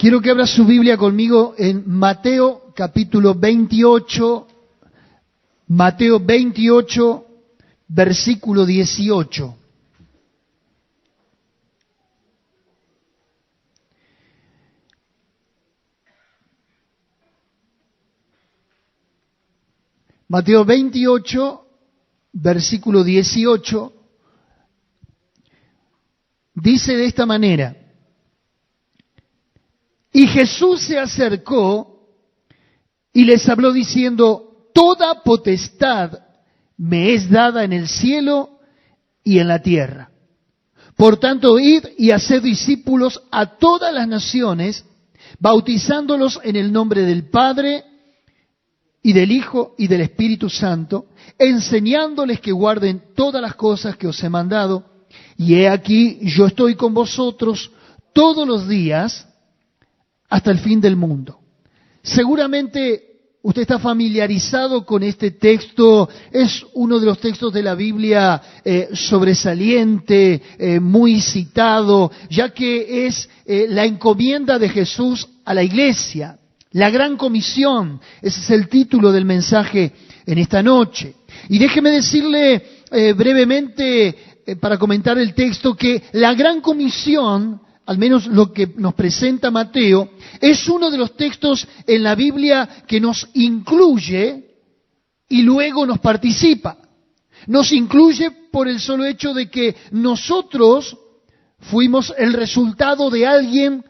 Quiero que abra su Biblia conmigo en Mateo capítulo 28, Mateo 28, versículo 18. Mateo 28, versículo 18, dice de esta manera: y Jesús se acercó y les habló diciendo: toda potestad me es dada en el cielo y en la tierra. Por tanto, id y haced discípulos a todas las naciones, bautizándolos en el nombre del Padre, y del Hijo, y del Espíritu Santo, enseñándoles que guarden todas las cosas que os he mandado. Y he aquí, yo estoy con vosotros todos los días, hasta el fin del mundo. Seguramente usted está familiarizado con este texto. Es uno de los textos de la Biblia sobresaliente, muy citado, ya que es la encomienda de Jesús a la iglesia. La Gran Comisión, ese es el título del mensaje en esta noche. Y déjeme decirle brevemente, para comentar el texto, que la Gran Comisión, al menos lo que nos presenta Mateo, es uno de los textos en la Biblia que nos incluye y luego nos participa. Nos incluye por el solo hecho de que nosotros fuimos el resultado de alguien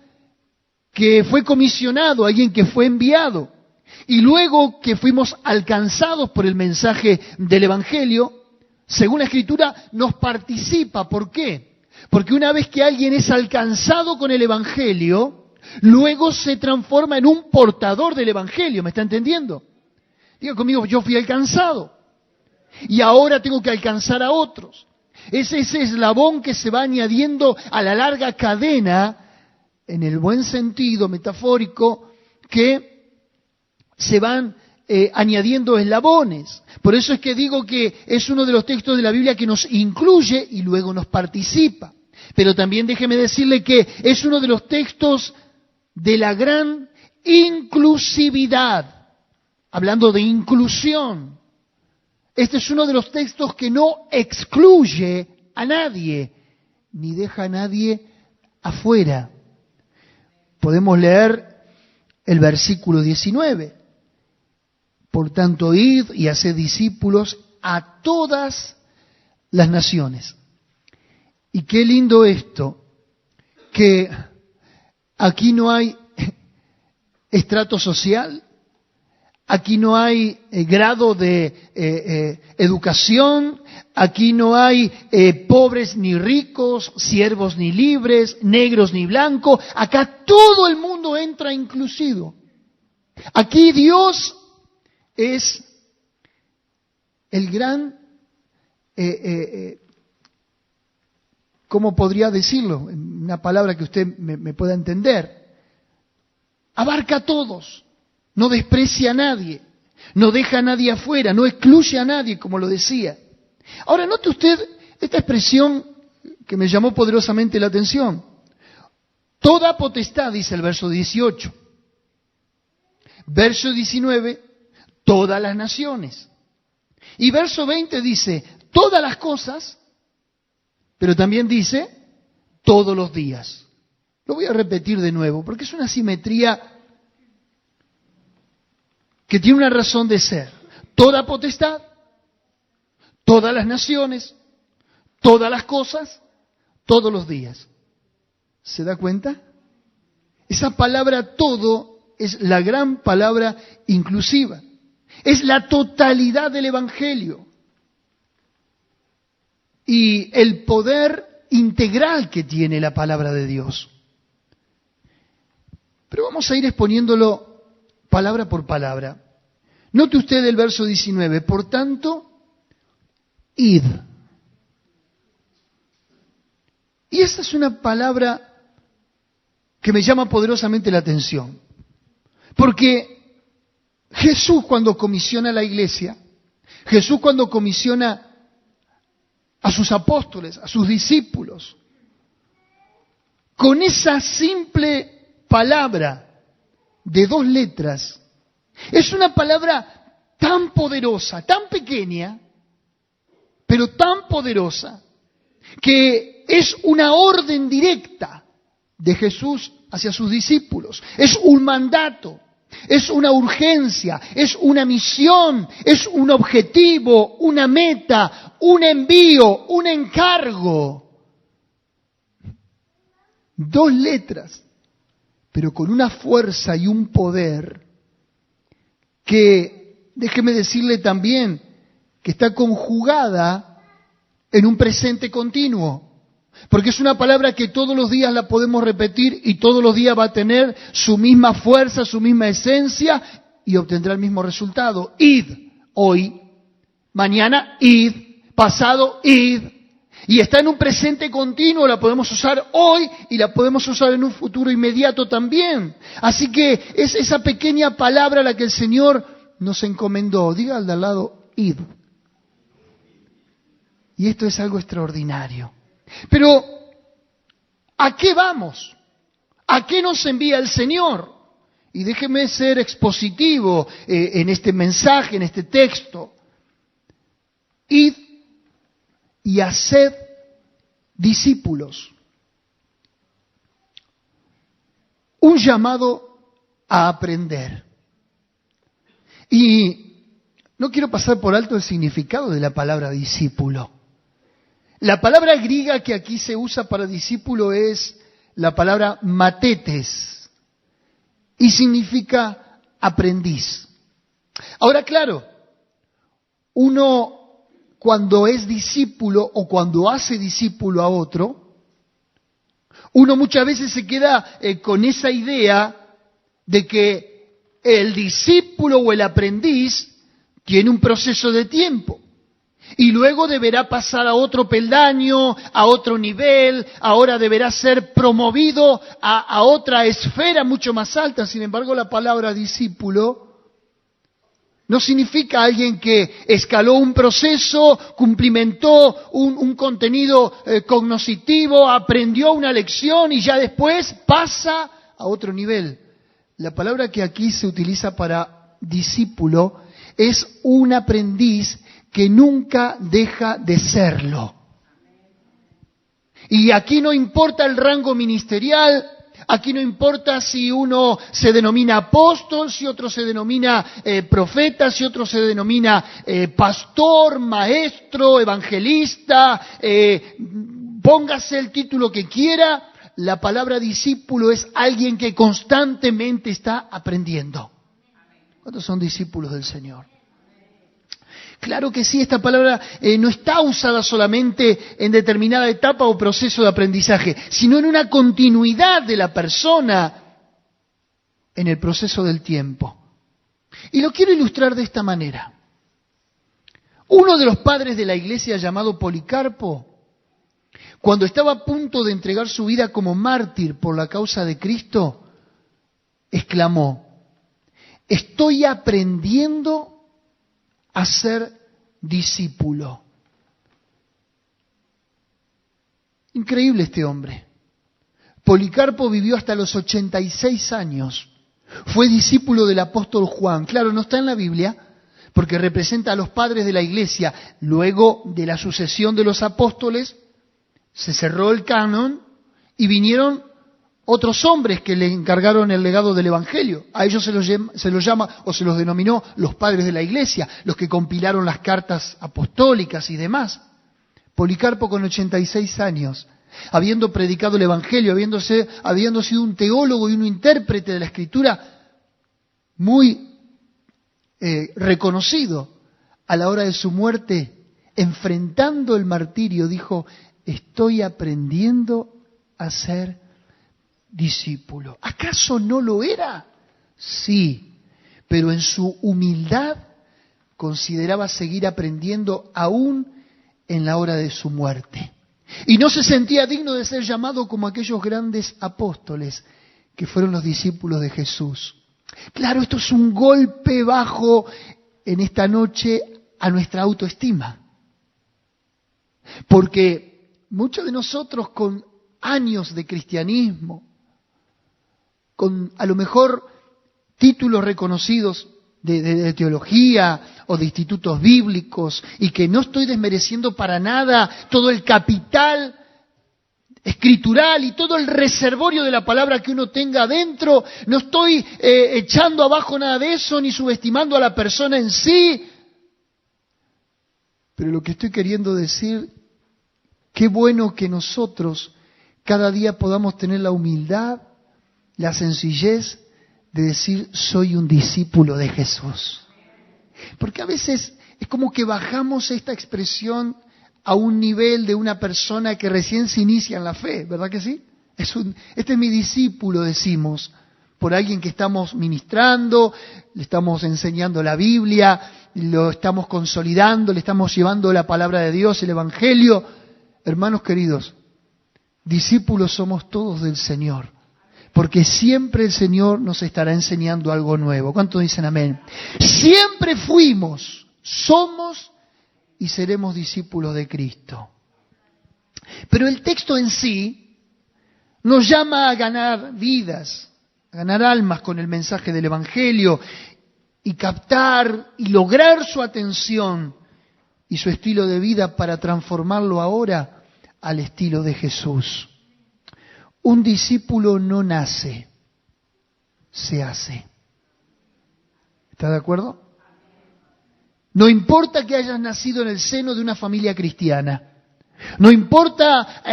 que fue comisionado, alguien que fue enviado. Y luego que fuimos alcanzados por el mensaje del Evangelio, según la Escritura, nos participa. ¿Por qué? Porque una vez que alguien es alcanzado con el Evangelio, luego se transforma en un portador del Evangelio. ¿Me está entendiendo? Diga conmigo: yo fui alcanzado y ahora tengo que alcanzar a otros. Es ese eslabón que se va añadiendo a la larga cadena, en el buen sentido metafórico, que se van añadiendo eslabones. Por eso es que digo que es uno de los textos de la Biblia que nos incluye y luego nos participa. Pero también déjeme decirle que es uno de los textos de la gran inclusividad. Hablando de inclusión, este es uno de los textos que no excluye a nadie, ni deja a nadie afuera. Podemos leer el versículo 19. Por tanto, id y haced discípulos a todas las naciones. Y qué lindo esto, que aquí no hay estrato social, aquí no hay grado de educación, aquí no hay pobres ni ricos, siervos ni libres, negros ni blancos. Acá todo el mundo entra inclusivo. Aquí Dios es el gran, ¿cómo podría decirlo? En una palabra que usted me pueda entender. Abarca a todos. No desprecia a nadie, no deja a nadie afuera, no excluye a nadie, como lo decía. Ahora, note usted esta expresión que me llamó poderosamente la atención. Toda potestad, dice el verso 18. Verso 19, todas las naciones. Y verso 20 dice, todas las cosas, pero también dice, todos los días. Lo voy a repetir de nuevo, porque es una simetría que tiene una razón de ser. Toda potestad, todas las naciones, todas las cosas, todos los días. ¿Se da cuenta? Esa palabra todo es la gran palabra inclusiva. Es la totalidad del Evangelio. Y el poder integral que tiene la palabra de Dios. Pero vamos a ir exponiéndolo palabra por palabra. Note usted el verso 19. Por tanto, id. Y esa es una palabra que me llama poderosamente la atención. Porque Jesús, cuando comisiona a la iglesia, Jesús cuando comisiona a sus apóstoles, a sus discípulos, con esa simple palabra de 2 letras es una palabra tan poderosa, tan pequeña, pero tan poderosa, que es una orden directa de Jesús hacia sus discípulos. Es un mandato, es una urgencia, es una misión, es un objetivo, una meta, un envío, un encargo. 2 letras, pero con una fuerza y un poder que, déjeme decirle también, que está conjugada en un presente continuo. Porque es una palabra que todos los días la podemos repetir y todos los días va a tener su misma fuerza, su misma esencia y obtendrá el mismo resultado. Id, hoy, mañana, id, pasado, id. Y está en un presente continuo, la podemos usar hoy y la podemos usar en un futuro inmediato también. Así que es esa pequeña palabra la que el Señor nos encomendó. Diga al de al lado, id. Y esto es algo extraordinario. Pero, ¿a qué vamos? ¿A qué nos envía el Señor? Y déjeme ser expositivo en este mensaje, en este texto. Id y haced discípulos. Un llamado a aprender. Y no quiero pasar por alto el significado de la palabra discípulo. La palabra griega que aquí se usa para discípulo es la palabra matetes y significa aprendiz. Ahora, claro, uno cuando es discípulo o cuando hace discípulo a otro, uno muchas veces se queda con esa idea de que el discípulo o el aprendiz tiene un proceso de tiempo. Y luego deberá pasar a otro peldaño, a otro nivel, ahora deberá ser promovido a otra esfera mucho más alta. Sin embargo, la palabra discípulo no significa alguien que escaló un proceso, cumplimentó un contenido cognoscitivo, aprendió una lección y ya después pasa a otro nivel. La palabra que aquí se utiliza para discípulo es un aprendiz que nunca deja de serlo. Y aquí no importa el rango ministerial, aquí no importa si uno se denomina apóstol, si otro se denomina profeta, si otro se denomina pastor, maestro, evangelista, póngase el título que quiera, la palabra discípulo es alguien que constantemente está aprendiendo. ¿Cuántos son discípulos del Señor? Claro que sí, esta palabra no está usada solamente en determinada etapa o proceso de aprendizaje, sino en una continuidad de la persona en el proceso del tiempo. Y lo quiero ilustrar de esta manera. Uno de los padres de la iglesia llamado Policarpo, cuando estaba a punto de entregar su vida como mártir por la causa de Cristo, exclamó: estoy aprendiendo a ser discípulo. Increíble este hombre. Policarpo vivió hasta los 86 años. Fue discípulo del apóstol Juan. Claro, no está en la Biblia, porque representa a los padres de la iglesia. Luego de la sucesión de los apóstoles, se cerró el canon y vinieron otros hombres que le encargaron el legado del Evangelio. A ellos se los llama o se los denominó los padres de la iglesia, los que compilaron las cartas apostólicas y demás. Policarpo, con 86 años, habiendo predicado el Evangelio, habiendo sido un teólogo y un intérprete de la Escritura muy reconocido, a la hora de su muerte, enfrentando el martirio, dijo: estoy aprendiendo a ser discípulo. ¿Acaso no lo era? Sí, pero en su humildad consideraba seguir aprendiendo aún en la hora de su muerte. Y no se sentía digno de ser llamado como aquellos grandes apóstoles que fueron los discípulos de Jesús. Claro, esto es un golpe bajo en esta noche a nuestra autoestima. Porque muchos de nosotros con años de cristianismo, con a lo mejor títulos reconocidos de teología o de institutos bíblicos, y que no estoy desmereciendo para nada todo el capital escritural y todo el reservorio de la palabra que uno tenga adentro. No estoy echando abajo nada de eso, ni subestimando a la persona en sí. Pero lo que estoy queriendo decir, qué bueno que nosotros cada día podamos tener la humildad, la sencillez de decir, soy un discípulo de Jesús. Porque a veces es como que bajamos esta expresión a un nivel de una persona que recién se inicia en la fe, ¿verdad que sí? Este es mi discípulo, decimos, por alguien que estamos ministrando, le estamos enseñando la Biblia, lo estamos consolidando, le estamos llevando la palabra de Dios, el Evangelio. Hermanos queridos, discípulos somos todos del Señor, porque siempre el Señor nos estará enseñando algo nuevo. ¿Cuántos dicen amén? Siempre fuimos, somos y seremos discípulos de Cristo. Pero el texto en sí nos llama a ganar vidas, a ganar almas con el mensaje del Evangelio y captar y lograr su atención y su estilo de vida para transformarlo ahora al estilo de Jesús. Un discípulo no nace, se hace. ¿Está de acuerdo? No importa que hayas nacido en el seno de una familia cristiana. No importa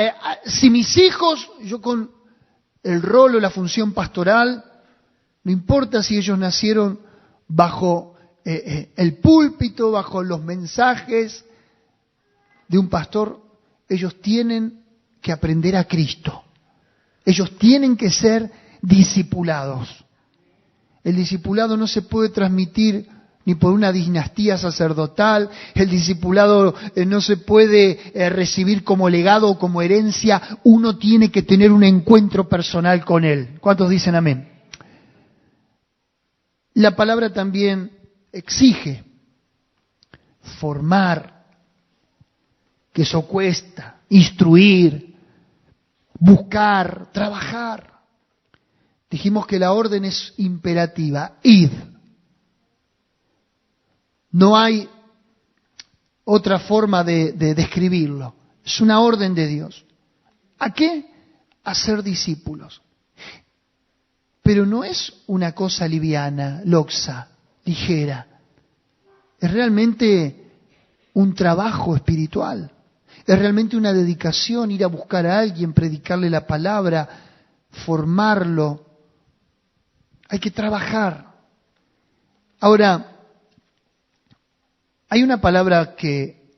si mis hijos, yo con el rol o la función pastoral, no importa si ellos nacieron bajo el púlpito, bajo los mensajes de un pastor, ellos tienen que aprender a Cristo. Ellos tienen que ser discipulados. El discipulado no se puede transmitir ni por una dinastía sacerdotal. El discipulado no se puede recibir como legado o como herencia. Uno tiene que tener un encuentro personal con Él. ¿Cuántos dicen amén? La palabra también exige formar, que eso cuesta, instruir, buscar, trabajar. Dijimos que la orden es imperativa, id. No hay otra forma de describirlo. Es una orden de Dios. ¿A qué? A ser discípulos. Pero no es una cosa liviana, loxa, ligera. Es realmente un trabajo espiritual. Es realmente una dedicación, ir a buscar a alguien, predicarle la palabra, formarlo. Hay que trabajar. Ahora, hay una palabra que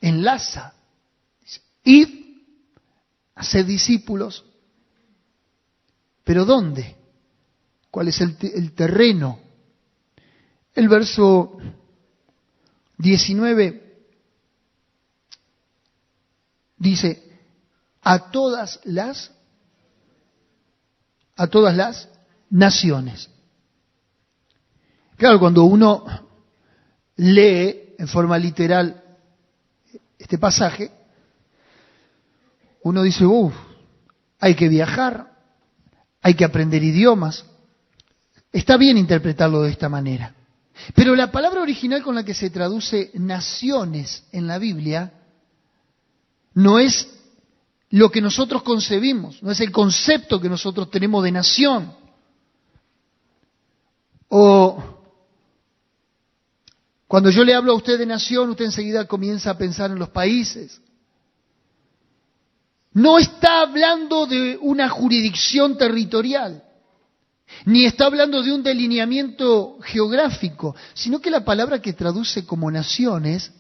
enlaza. Id a ser discípulos. ¿Pero dónde? ¿Cuál es el terreno? El verso 19 dice, a todas las naciones. Claro, cuando uno lee en forma literal este pasaje, uno dice, hay que viajar, hay que aprender idiomas. Está bien interpretarlo de esta manera. Pero la palabra original con la que se traduce naciones en la Biblia no es lo que nosotros concebimos, no es el concepto que nosotros tenemos de nación. O cuando yo le hablo a usted de nación, usted enseguida comienza a pensar en los países. No está hablando de una jurisdicción territorial, ni está hablando de un delineamiento geográfico, sino que la palabra que traduce como naciones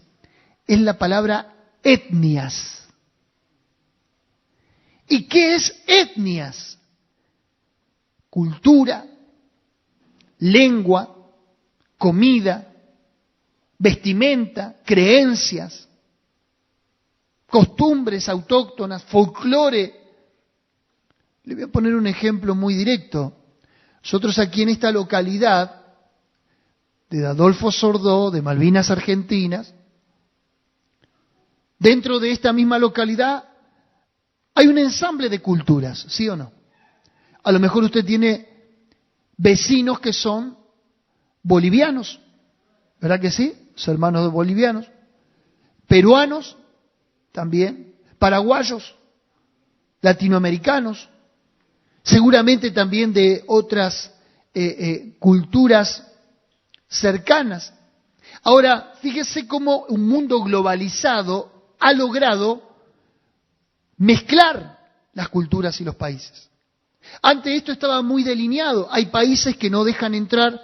es la palabra etnias. ¿Y qué es etnias? Cultura, lengua, comida, vestimenta, creencias, costumbres autóctonas, folclore. Le voy a poner un ejemplo muy directo. Nosotros aquí en esta localidad de Adolfo Sordó, de Malvinas Argentinas, dentro de esta misma localidad hay un ensamble de culturas, ¿sí o no? A lo mejor usted tiene vecinos que son bolivianos, ¿verdad que sí? Son hermanos bolivianos. Peruanos también, paraguayos, latinoamericanos, seguramente también de otras culturas cercanas. Ahora, fíjese cómo un mundo globalizado ha logrado mezclar las culturas y los países. Antes esto estaba muy delineado. Hay países que no dejan entrar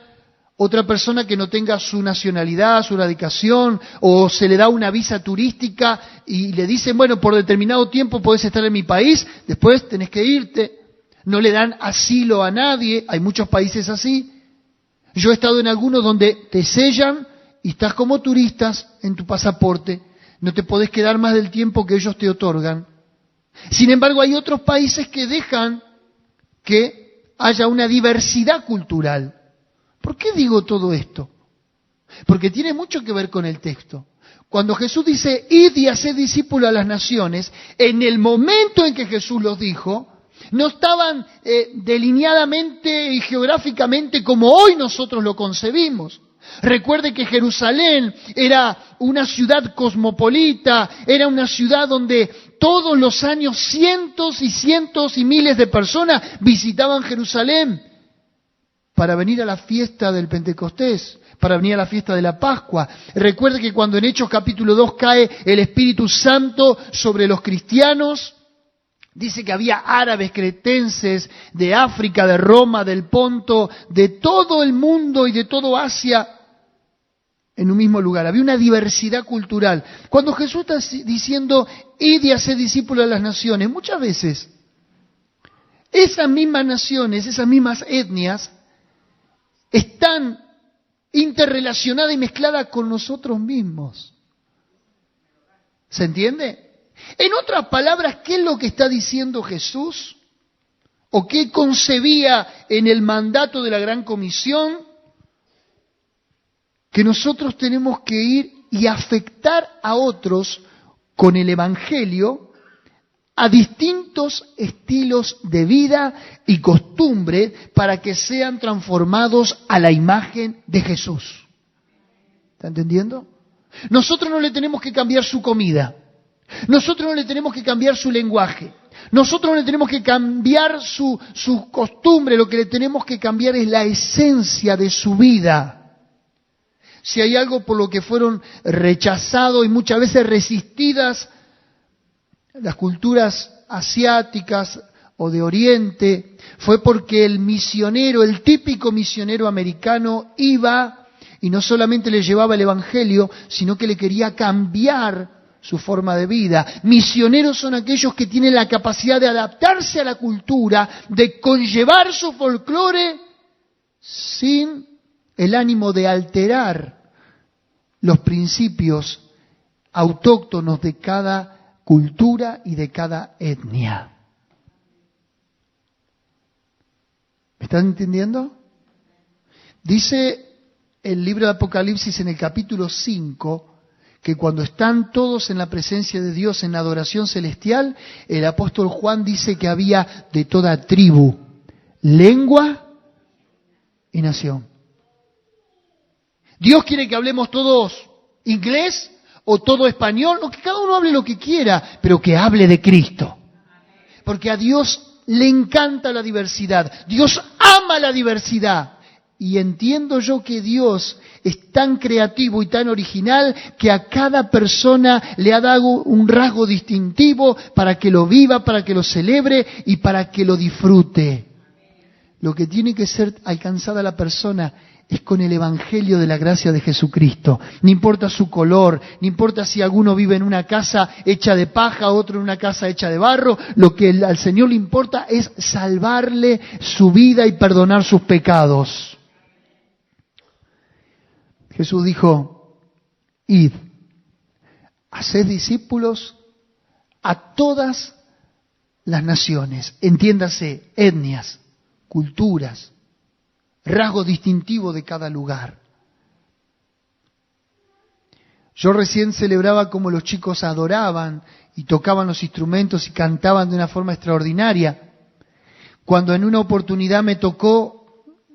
otra persona que no tenga su nacionalidad, su radicación, o se le da una visa turística y le dicen, bueno, por determinado tiempo podés estar en mi país, después tenés que irte. No le dan asilo a nadie, hay muchos países así. Yo he estado en algunos donde te sellan y estás como turistas en tu pasaporte, no te podés quedar más del tiempo que ellos te otorgan. Sin embargo, hay otros países que dejan que haya una diversidad cultural. ¿Por qué digo todo esto? Porque tiene mucho que ver con el texto. Cuando Jesús dice, id y haced discípulos a las naciones, en el momento en que Jesús los dijo, no estaban delineadamente y geográficamente como hoy nosotros lo concebimos. Recuerde que Jerusalén era una ciudad cosmopolita, era una ciudad donde todos los años cientos y miles de personas visitaban Jerusalén para venir a la fiesta del Pentecostés, para venir a la fiesta de la Pascua. Recuerde que cuando en Hechos capítulo 2 cae el Espíritu Santo sobre los cristianos, dice que había árabes, cretenses, de África, de Roma, del Ponto, de todo el mundo y de todo Asia, en un mismo lugar. Había una diversidad cultural. Cuando Jesús está diciendo, id y haced discípulos a las naciones, muchas veces esas mismas naciones, esas mismas etnias, están interrelacionadas y mezcladas con nosotros mismos. ¿Se entiende? En otras palabras, ¿qué es lo que está diciendo Jesús? ¿O qué concebía en el mandato de la Gran Comisión? Que nosotros tenemos que ir y afectar a otros con el Evangelio a distintos estilos de vida y costumbre para que sean transformados a la imagen de Jesús. ¿Está entendiendo? Nosotros no le tenemos que cambiar su comida. Nosotros no le tenemos que cambiar su lenguaje. Nosotros no le tenemos que cambiar su costumbre. Lo que le tenemos que cambiar es la esencia de su vida. Si hay algo por lo que fueron rechazados y muchas veces resistidas las culturas asiáticas o de Oriente, fue porque el misionero, el típico misionero americano, iba y no solamente le llevaba el Evangelio, sino que le quería cambiar su forma de vida. Misioneros son aquellos que tienen la capacidad de adaptarse a la cultura, de conllevar su folclore sin el ánimo de alterar los principios autóctonos de cada cultura y de cada etnia. ¿Me están entendiendo? Dice el libro de Apocalipsis en el capítulo 5 que cuando están todos en la presencia de Dios en la adoración celestial, el apóstol Juan dice que había de toda tribu, lengua y nación. Dios quiere que hablemos todos inglés o todo español, o que cada uno hable lo que quiera, pero que hable de Cristo. Porque a Dios le encanta la diversidad. Dios ama la diversidad. Y entiendo yo que Dios es tan creativo y tan original que a cada persona le ha dado un rasgo distintivo para que lo viva, para que lo celebre y para que lo disfrute. Lo que tiene que ser alcanzada la persona es con el Evangelio de la gracia de Jesucristo. No importa su color, no importa si alguno vive en una casa hecha de paja, otro en una casa hecha de barro. Lo que al Señor le importa es salvarle su vida y perdonar sus pecados. Jesús dijo, id, haced discípulos a todas las naciones, entiéndase, etnias, culturas, rasgo distintivo de cada lugar. Yo recién celebraba cómo los chicos adoraban y tocaban los instrumentos y cantaban de una forma extraordinaria. Cuando en una oportunidad me tocó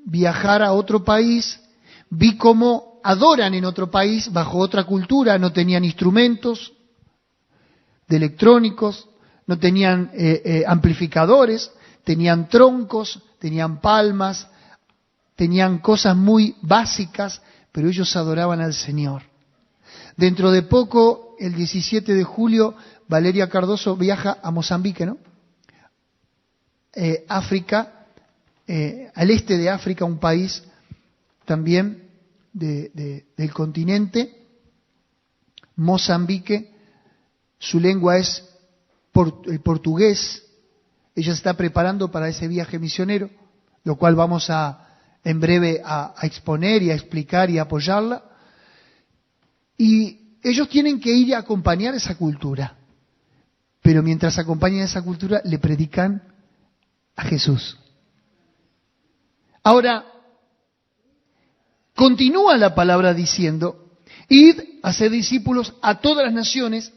viajar a otro país, vi cómo adoran en otro país, bajo otra cultura, no tenían instrumentos de electrónicos, no tenían amplificadores, tenían troncos, tenían palmas, tenían cosas muy básicas, pero ellos adoraban al Señor. Dentro de poco, el 17 de julio, Valeria Cardoso viaja a Mozambique, ¿no? África, al este de África, un país también del continente. Mozambique, su lengua es el portugués. Ella se está preparando para ese viaje misionero, lo cual vamos en breve a exponer y a explicar y a apoyarla. Y ellos tienen que ir a acompañar esa cultura. Pero mientras acompañan esa cultura, le predican a Jesús. Ahora, continúa la palabra diciendo, id a ser discípulos a todas las naciones,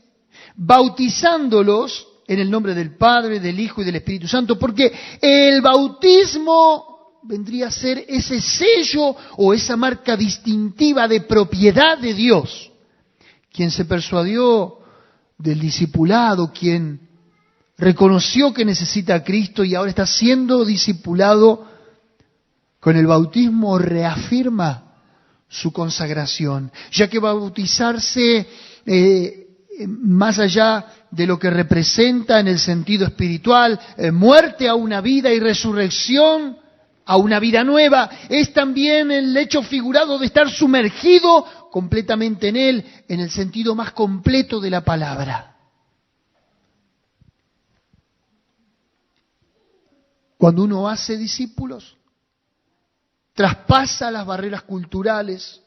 bautizándolos en el nombre del Padre, del Hijo y del Espíritu Santo, porque el bautismo vendría a ser ese sello o esa marca distintiva de propiedad de Dios. Quien se persuadió del discipulado, quien reconoció que necesita a Cristo y ahora está siendo discipulado, con el bautismo reafirma su consagración, ya que bautizarse, más allá de lo que representa en el sentido espiritual, muerte a una vida y resurrección a una vida nueva, es también el hecho figurado de estar sumergido completamente en Él, en el sentido más completo de la palabra. Cuando uno hace discípulos, traspasa las barreras culturales,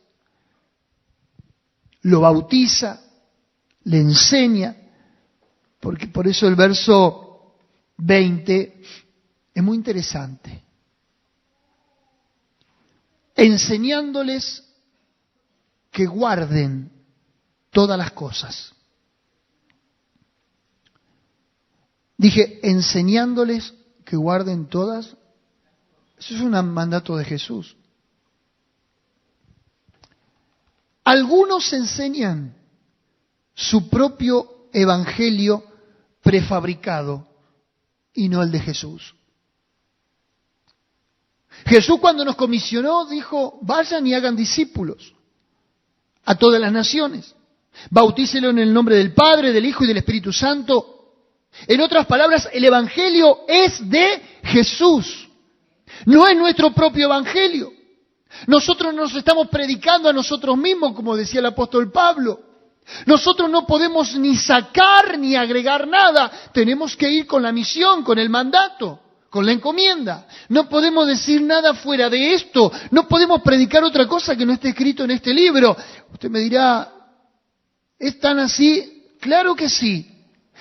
lo bautiza, le enseña, porque por eso el verso 20 es muy interesante. Enseñándoles que guarden todas las cosas. Dije, enseñándoles que guarden todas. Eso es un mandato de Jesús. Algunos enseñan su propio evangelio prefabricado y no el de Jesús. Jesús, cuando nos comisionó, dijo, vayan y hagan discípulos a todas las naciones. Bautícelo en el nombre del Padre, del Hijo y del Espíritu Santo. En otras palabras, el evangelio es de Jesús. No es nuestro propio evangelio. Nosotros nos estamos predicando a nosotros mismos, como decía el apóstol Pablo. Nosotros no podemos ni sacar ni agregar nada. Tenemos que ir con la misión, con el mandato, con la encomienda. No podemos decir nada fuera de esto. No podemos predicar otra cosa que no esté escrito en este libro. Usted me dirá, ¿es tan así? Claro que sí.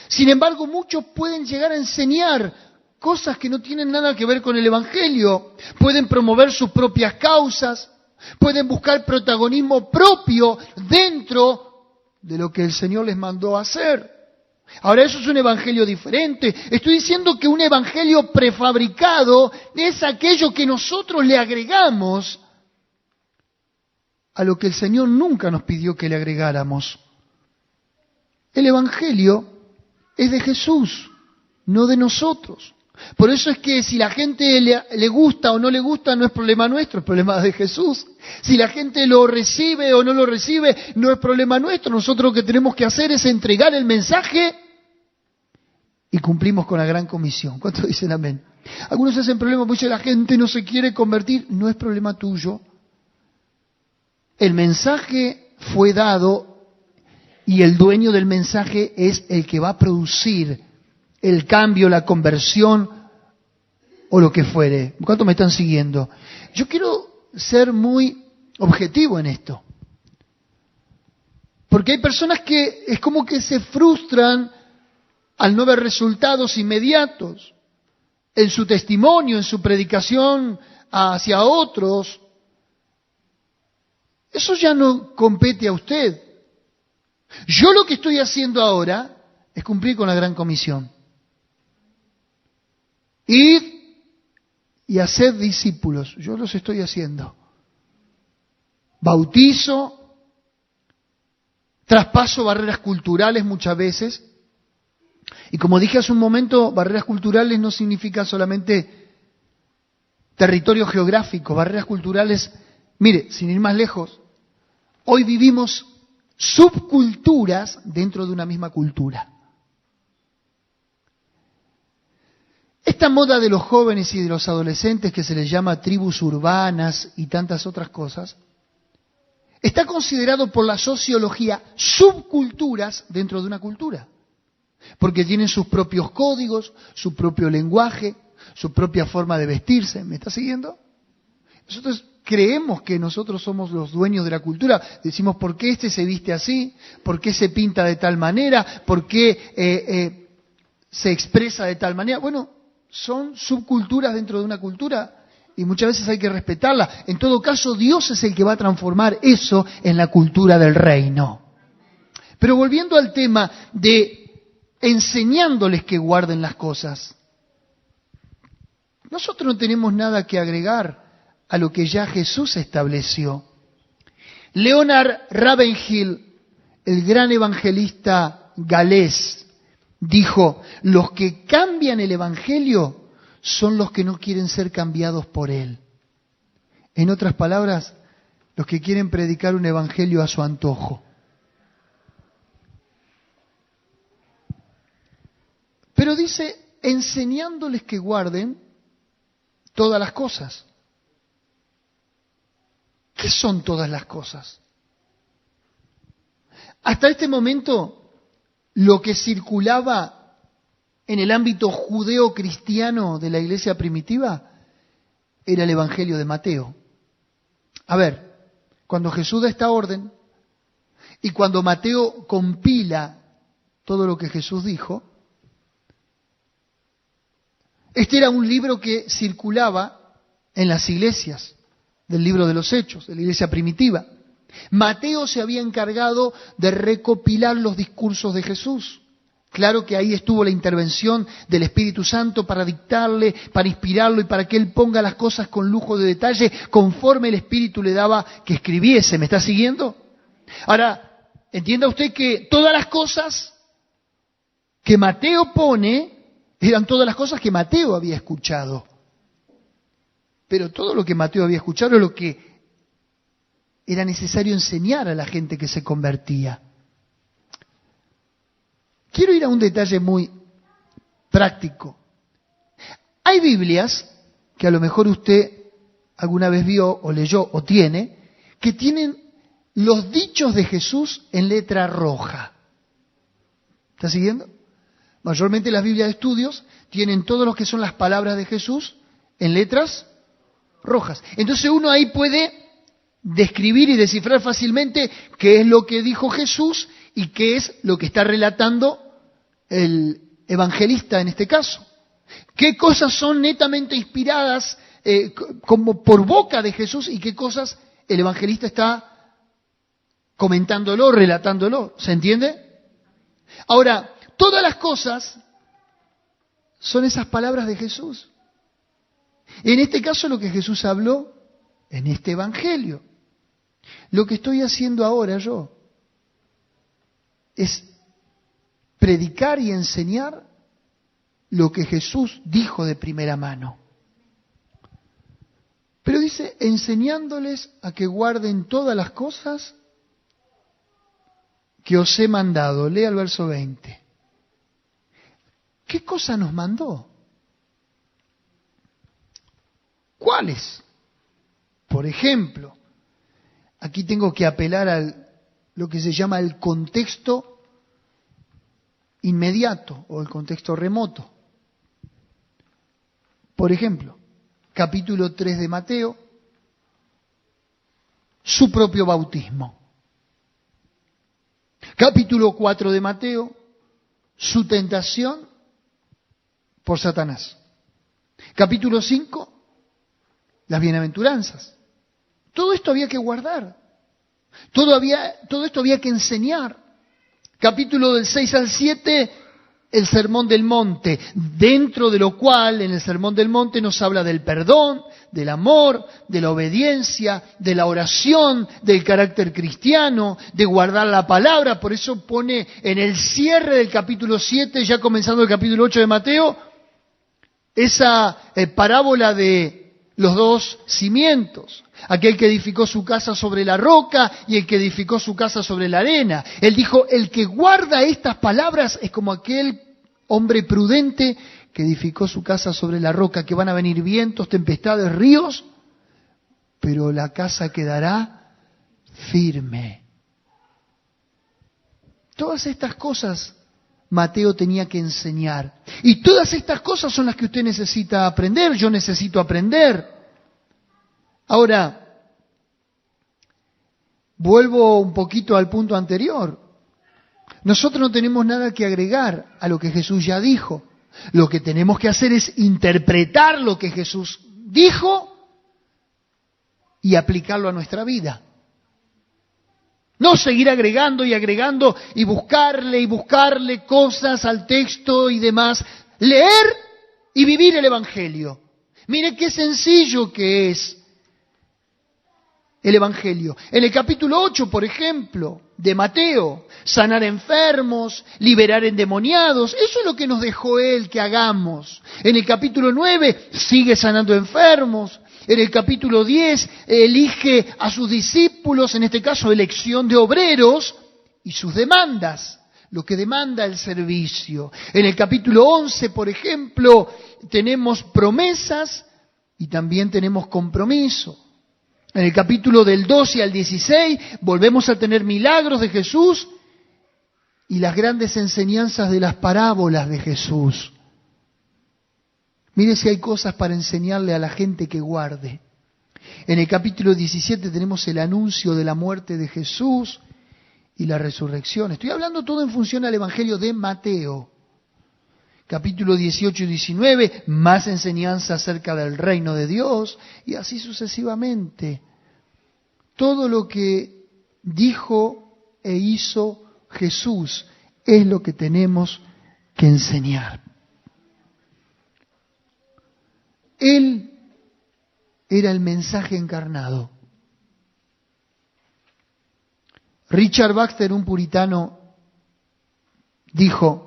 Sin embargo, muchos pueden llegar a enseñar cosas que no tienen nada que ver con el Evangelio. Pueden promover sus propias causas, pueden buscar protagonismo propio dentro de lo que el Señor les mandó a hacer. Ahora, eso es un evangelio diferente. Estoy diciendo que un evangelio prefabricado es aquello que nosotros le agregamos a lo que el Señor nunca nos pidió que le agregáramos. El evangelio es de Jesús, no de nosotros. Por eso es que si la gente le gusta o no le gusta, no es problema nuestro, es problema de Jesús. Si la gente lo recibe o no lo recibe, no es problema nuestro. Nosotros lo que tenemos que hacer es entregar el mensaje y cumplimos con la gran comisión. ¿Cuántos dicen amén? Algunos hacen problema porque la gente no se quiere convertir. No es problema tuyo. El mensaje fue dado y el dueño del mensaje es el que va a producir el cambio, la conversión o lo que fuere. ¿Cuántos me están siguiendo? Yo quiero ser muy objetivo en esto. Porque hay personas que es como que se frustran al no ver resultados inmediatos en su testimonio, en su predicación hacia otros. Eso ya no compete a usted. Yo lo que estoy haciendo ahora es cumplir con la gran comisión. Id y haced discípulos. Yo los estoy haciendo. Bautizo, traspaso barreras culturales muchas veces. Y como dije hace un momento, barreras culturales no significa solamente territorio geográfico. Barreras culturales, mire, sin ir más lejos, hoy vivimos subculturas dentro de una misma cultura. Esta moda de los jóvenes y de los adolescentes que se les llama tribus urbanas y tantas otras cosas, está considerado por la sociología subculturas dentro de una cultura. Porque tienen sus propios códigos, su propio lenguaje, su propia forma de vestirse. ¿Me está siguiendo? Nosotros creemos que nosotros somos los dueños de la cultura. Decimos, ¿por qué este se viste así? ¿Por qué se pinta de tal manera? ¿Por qué se expresa de tal manera? Bueno, son subculturas dentro de una cultura y muchas veces hay que respetarla. En todo caso, Dios es el que va a transformar eso en la cultura del reino. Pero volviendo al tema de enseñándoles que guarden las cosas, nosotros no tenemos nada que agregar a lo que ya Jesús estableció. Leonard Ravenhill, el gran evangelista galés, dijo, los que cambian el evangelio son los que no quieren ser cambiados por él. En otras palabras, los que quieren predicar un evangelio a su antojo. Pero dice, enseñándoles que guarden todas las cosas. ¿Qué son todas las cosas? Hasta este momento, lo que circulaba en el ámbito judeo-cristiano de la iglesia primitiva era el Evangelio de Mateo. A ver, cuando Jesús da esta orden y cuando Mateo compila todo lo que Jesús dijo, este era un libro que circulaba en las iglesias del libro de los Hechos, de la iglesia primitiva. Mateo se había encargado de recopilar los discursos de Jesús. Claro que ahí estuvo la intervención del Espíritu Santo para dictarle, para inspirarlo y para que él ponga las cosas con lujo de detalle conforme el Espíritu le daba que escribiese. ¿Me está siguiendo? Ahora, entienda usted que todas las cosas que Mateo pone eran todas las cosas que Mateo había escuchado. Pero todo lo que Mateo había escuchado es lo que era necesario enseñar a la gente que se convertía. Quiero ir a un detalle muy práctico. Hay Biblias, que a lo mejor usted alguna vez vio o leyó o tiene, que tienen los dichos de Jesús en letra roja. ¿Está siguiendo? Mayormente las Biblias de estudios tienen todo lo que son las palabras de Jesús en letras rojas. Entonces uno ahí puede describir y descifrar fácilmente qué es lo que dijo Jesús y qué es lo que está relatando el evangelista en este caso. Qué cosas son netamente inspiradas como por boca de Jesús y qué cosas el evangelista está comentándolo, relatándolo. ¿Se entiende? Ahora, todas las cosas son esas palabras de Jesús. En este caso lo que Jesús habló en este evangelio. Lo que estoy haciendo ahora yo es predicar y enseñar lo que Jesús dijo de primera mano. Pero dice, enseñándoles a que guarden todas las cosas que os he mandado. Lea el verso 20. ¿Qué cosa nos mandó? ¿Cuáles? Por ejemplo, aquí tengo que apelar a lo que se llama el contexto inmediato o el contexto remoto. Por ejemplo, capítulo 3 de Mateo, su propio bautismo. Capítulo 4 de Mateo, su tentación por Satanás. Capítulo 5, las bienaventuranzas. Todo esto había que guardar. Todo esto había que enseñar. Capítulo del 6 al 7, el Sermón del Monte, dentro de lo cual en el Sermón del Monte nos habla del perdón, del amor, de la obediencia, de la oración, del carácter cristiano, de guardar la palabra. Por eso pone en el cierre del capítulo 7, ya comenzando el capítulo 8 de Mateo, esa parábola de los dos cimientos. Aquel que edificó su casa sobre la roca y el que edificó su casa sobre la arena. Él dijo, el que guarda estas palabras es como aquel hombre prudente que edificó su casa sobre la roca, que van a venir vientos, tempestades, ríos, pero la casa quedará firme. Todas estas cosas Mateo tenía que enseñar. Y todas estas cosas son las que usted necesita aprender, yo necesito aprender. Ahora, vuelvo un poquito al punto anterior. Nosotros no tenemos nada que agregar a lo que Jesús ya dijo. Lo que tenemos que hacer es interpretar lo que Jesús dijo y aplicarlo a nuestra vida. No seguir agregando y buscarle cosas al texto y demás. Leer y vivir el Evangelio. Mire qué sencillo que es el Evangelio. En el capítulo 8, por ejemplo, de Mateo, sanar enfermos, liberar endemoniados, eso es lo que nos dejó Él que hagamos. En el capítulo 9, sigue sanando enfermos. En el capítulo 10, elige a sus discípulos, en este caso elección de obreros, y sus demandas, lo que demanda el servicio. En el capítulo 11, por ejemplo, tenemos promesas y también tenemos compromiso. En el capítulo del 12 al 16 volvemos a tener milagros de Jesús y las grandes enseñanzas de las parábolas de Jesús. Mire si hay cosas para enseñarle a la gente que guarde. En el capítulo 17 tenemos el anuncio de la muerte de Jesús y la resurrección. Estoy hablando todo en función al Evangelio de Mateo. Capítulo 18 y 19, más enseñanza acerca del reino de Dios, y así sucesivamente. Todo lo que dijo e hizo Jesús es lo que tenemos que enseñar. Él era el mensaje encarnado. Richard Baxter, un puritano, dijo,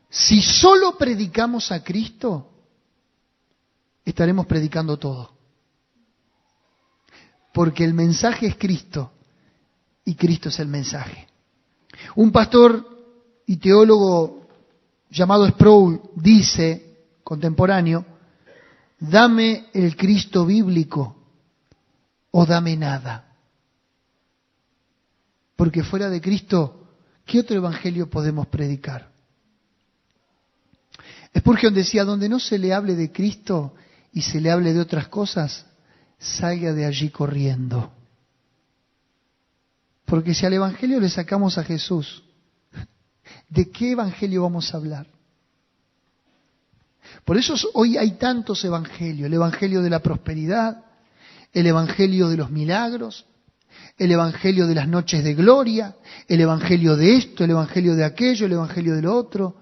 si solo predicamos a Cristo, estaremos predicando todo. Porque el mensaje es Cristo y Cristo es el mensaje. Un pastor y teólogo llamado Sproul dice, contemporáneo, dame el Cristo bíblico o dame nada. Porque fuera de Cristo, ¿qué otro evangelio podemos predicar? Spurgeon decía, donde no se le hable de Cristo y se le hable de otras cosas, salga de allí corriendo. Porque si al evangelio le sacamos a Jesús, ¿de qué evangelio vamos a hablar? Por eso hoy hay tantos evangelios, el evangelio de la prosperidad, el evangelio de los milagros, el evangelio de las noches de gloria, el evangelio de esto, el evangelio de aquello, el evangelio de lo otro.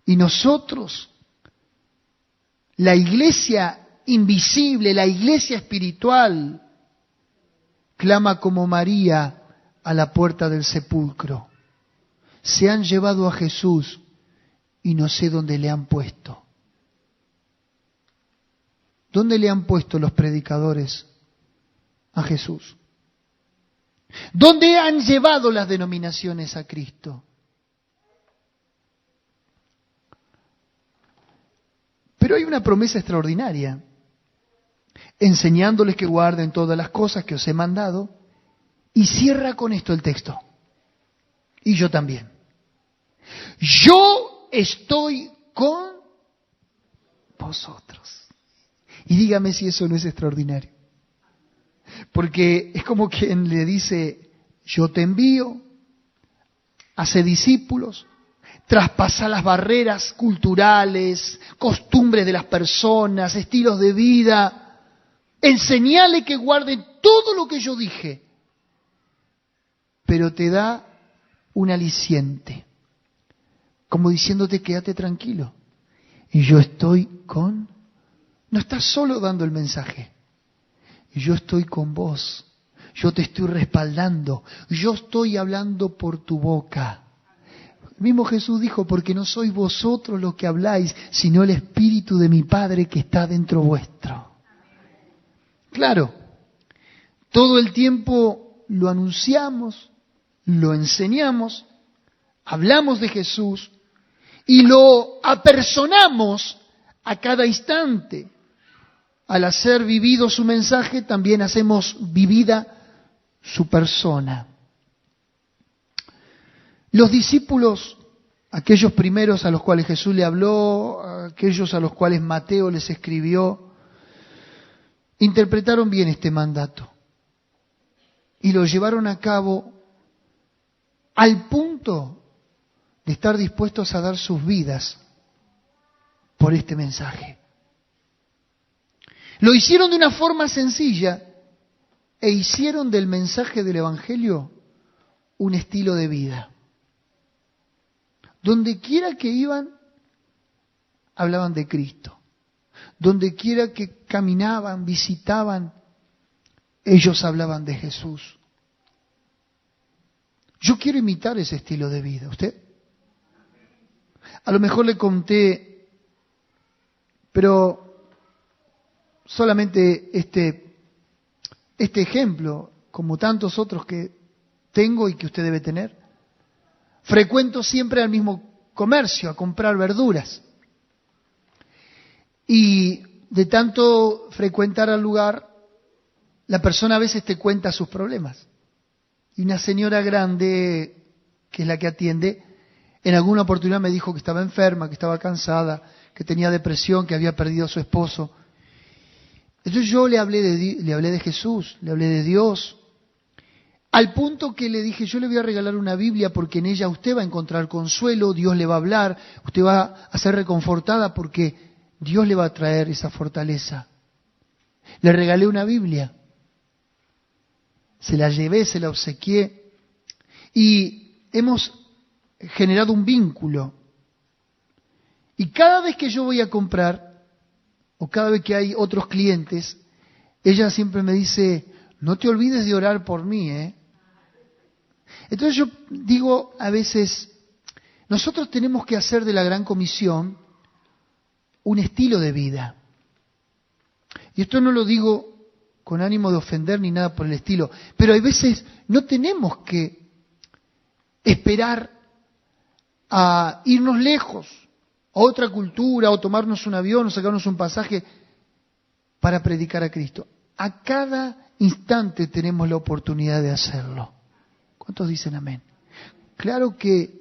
Y nosotros, la iglesia invisible, la iglesia espiritual, clama como María a la puerta del sepulcro. Se han llevado a Jesús y no sé dónde le han puesto. ¿Dónde le han puesto los predicadores a Jesús? ¿Dónde han llevado las denominaciones a Cristo? Pero hay una promesa extraordinaria, enseñándoles que guarden todas las cosas que os he mandado, y cierra con esto el texto. Y yo también. Yo estoy con vosotros. Y dígame si eso no es extraordinario. Porque es como quien le dice, yo te envío, hace discípulos, traspasa las barreras culturales, costumbres de las personas, estilos de vida, enseñale que guarden todo lo que yo dije, pero te da un aliciente. como diciéndote quédate tranquilo. Y yo estoy con... No estás solo dando el mensaje. Y yo estoy con vos. Yo te estoy respaldando. Yo estoy hablando por tu boca. El mismo Jesús dijo, porque no sois vosotros los que habláis, sino el Espíritu de mi Padre que está dentro vuestro. Claro, todo el tiempo lo anunciamos, lo enseñamos, hablamos de Jesús y lo apersonamos a cada instante. Al hacer vivido su mensaje, también hacemos vivida su persona. Los discípulos, aquellos primeros a los cuales Jesús le habló, aquellos a los cuales Mateo les escribió, interpretaron bien este mandato y lo llevaron a cabo al punto de estar dispuestos a dar sus vidas por este mensaje. Lo hicieron de una forma sencilla e hicieron del mensaje del Evangelio un estilo de vida. Donde quiera que iban, hablaban de Cristo. Donde quiera que caminaban, visitaban, ellos hablaban de Jesús. Yo quiero imitar ese estilo de vida. ¿Usted? A lo mejor le conté, pero solamente este ejemplo, como tantos otros que tengo y que usted debe tener. Frecuento siempre al mismo comercio a comprar verduras. Y de tanto frecuentar al lugar, la persona a veces te cuenta sus problemas. Y una señora grande, que es la que atiende, en alguna oportunidad me dijo que estaba enferma, que estaba cansada, que tenía depresión, que había perdido a su esposo. Entonces yo le hablé de Jesús, le hablé de Dios, al punto que le dije, yo le voy a regalar una Biblia porque en ella usted va a encontrar consuelo, Dios le va a hablar, usted va a ser reconfortada porque Dios le va a traer esa fortaleza. Le regalé una Biblia, se la llevé, se la obsequié y hemos generado un vínculo. Y cada vez que yo voy a comprar, o cada vez que hay otros clientes, ella siempre me dice, no te olvides de orar por mí, ¿eh? Entonces yo digo a veces, nosotros tenemos que hacer de la Gran Comisión un estilo de vida. Y esto no lo digo con ánimo de ofender ni nada por el estilo, pero hay veces no tenemos que esperar a irnos lejos, a otra cultura, o tomarnos un avión, o sacarnos un pasaje para predicar a Cristo. A cada instante tenemos la oportunidad de hacerlo. ¿Cuántos dicen amén? Claro que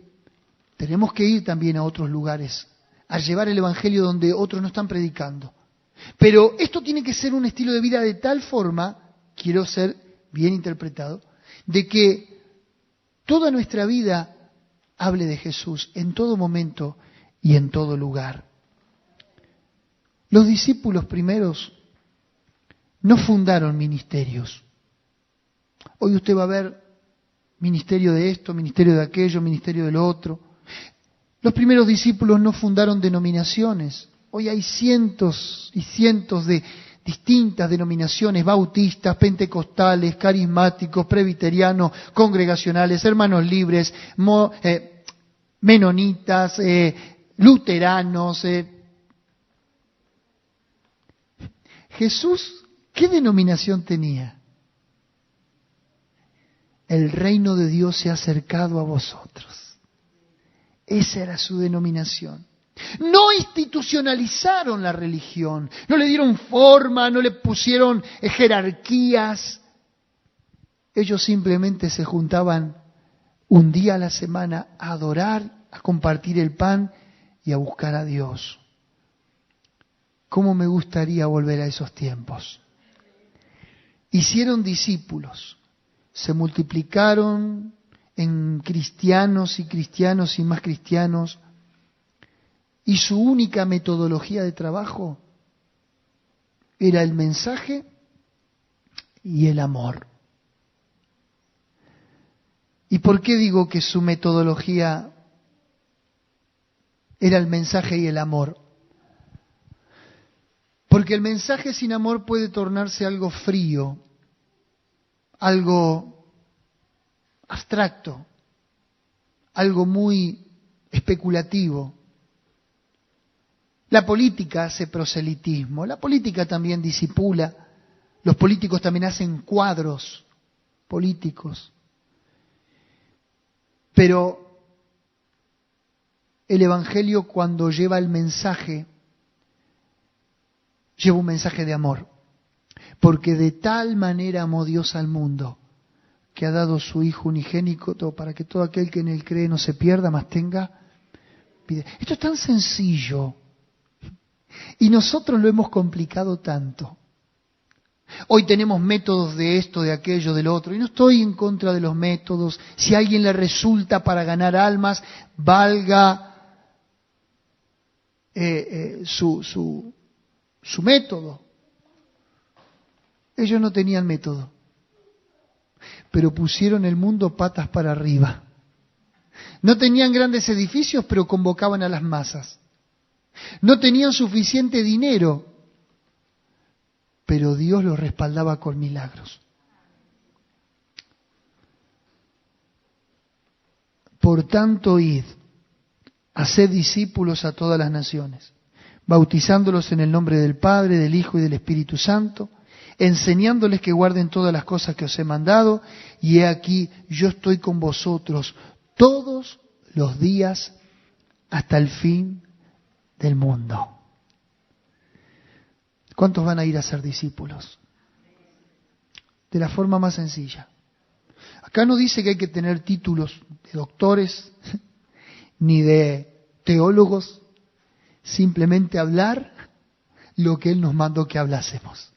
tenemos que ir también a otros lugares, a llevar el Evangelio donde otros no están predicando. Pero esto tiene que ser un estilo de vida de tal forma, quiero ser bien interpretado, de que toda nuestra vida hable de Jesús en todo momento y en todo lugar. Los discípulos primeros no fundaron ministerios. Hoy usted va a ver ministerio de esto, ministerio de aquello, ministerio de lo otro. Los primeros discípulos no fundaron denominaciones. Hoy hay cientos y cientos de distintas denominaciones, bautistas, pentecostales, carismáticos, presbiterianos, congregacionales, hermanos libres, menonitas, luteranos. Jesús, ¿qué denominación tenía? El reino de Dios se ha acercado a vosotros. Esa era su denominación. No institucionalizaron la religión, no le dieron forma, no le pusieron jerarquías. Ellos simplemente se juntaban un día a la semana a adorar, a compartir el pan y a buscar a Dios. ¿Cómo me gustaría volver a esos tiempos? Hicieron discípulos, se multiplicaron en cristianos y más cristianos, y su única metodología de trabajo era el mensaje y el amor. ¿Y por qué digo que su metodología era el mensaje y el amor. Porque el mensaje sin amor puede tornarse algo frío, algo abstracto, algo muy especulativo. La política hace proselitismo, la política también disipula, los políticos también hacen cuadros políticos. Pero el Evangelio, cuando lleva el mensaje, lleva un mensaje de amor. Porque de tal manera amó Dios al mundo, que ha dado su Hijo unigénito para que todo aquel que en él cree no se pierda, mas tenga vida. Esto es tan sencillo y nosotros lo hemos complicado tanto. Hoy tenemos métodos de esto, de aquello, del otro, y no estoy en contra de los métodos. Si a alguien le resulta para ganar almas, valga su método. Ellos no tenían método, pero pusieron el mundo patas para arriba. No tenían grandes edificios, pero convocaban a las masas. No tenían suficiente dinero, pero Dios los respaldaba con milagros. Por tanto, id, haced discípulos a todas las naciones, bautizándolos en el nombre del Padre, del Hijo y del Espíritu Santo, enseñándoles que guarden todas las cosas que os he mandado, y he aquí, yo estoy con vosotros todos los días hasta el fin del mundo. ¿Cuántos van a ir a ser discípulos? De la forma más sencilla. Acá no dice que hay que tener títulos de doctores, ni de teólogos, simplemente hablar lo que Él nos mandó que hablásemos.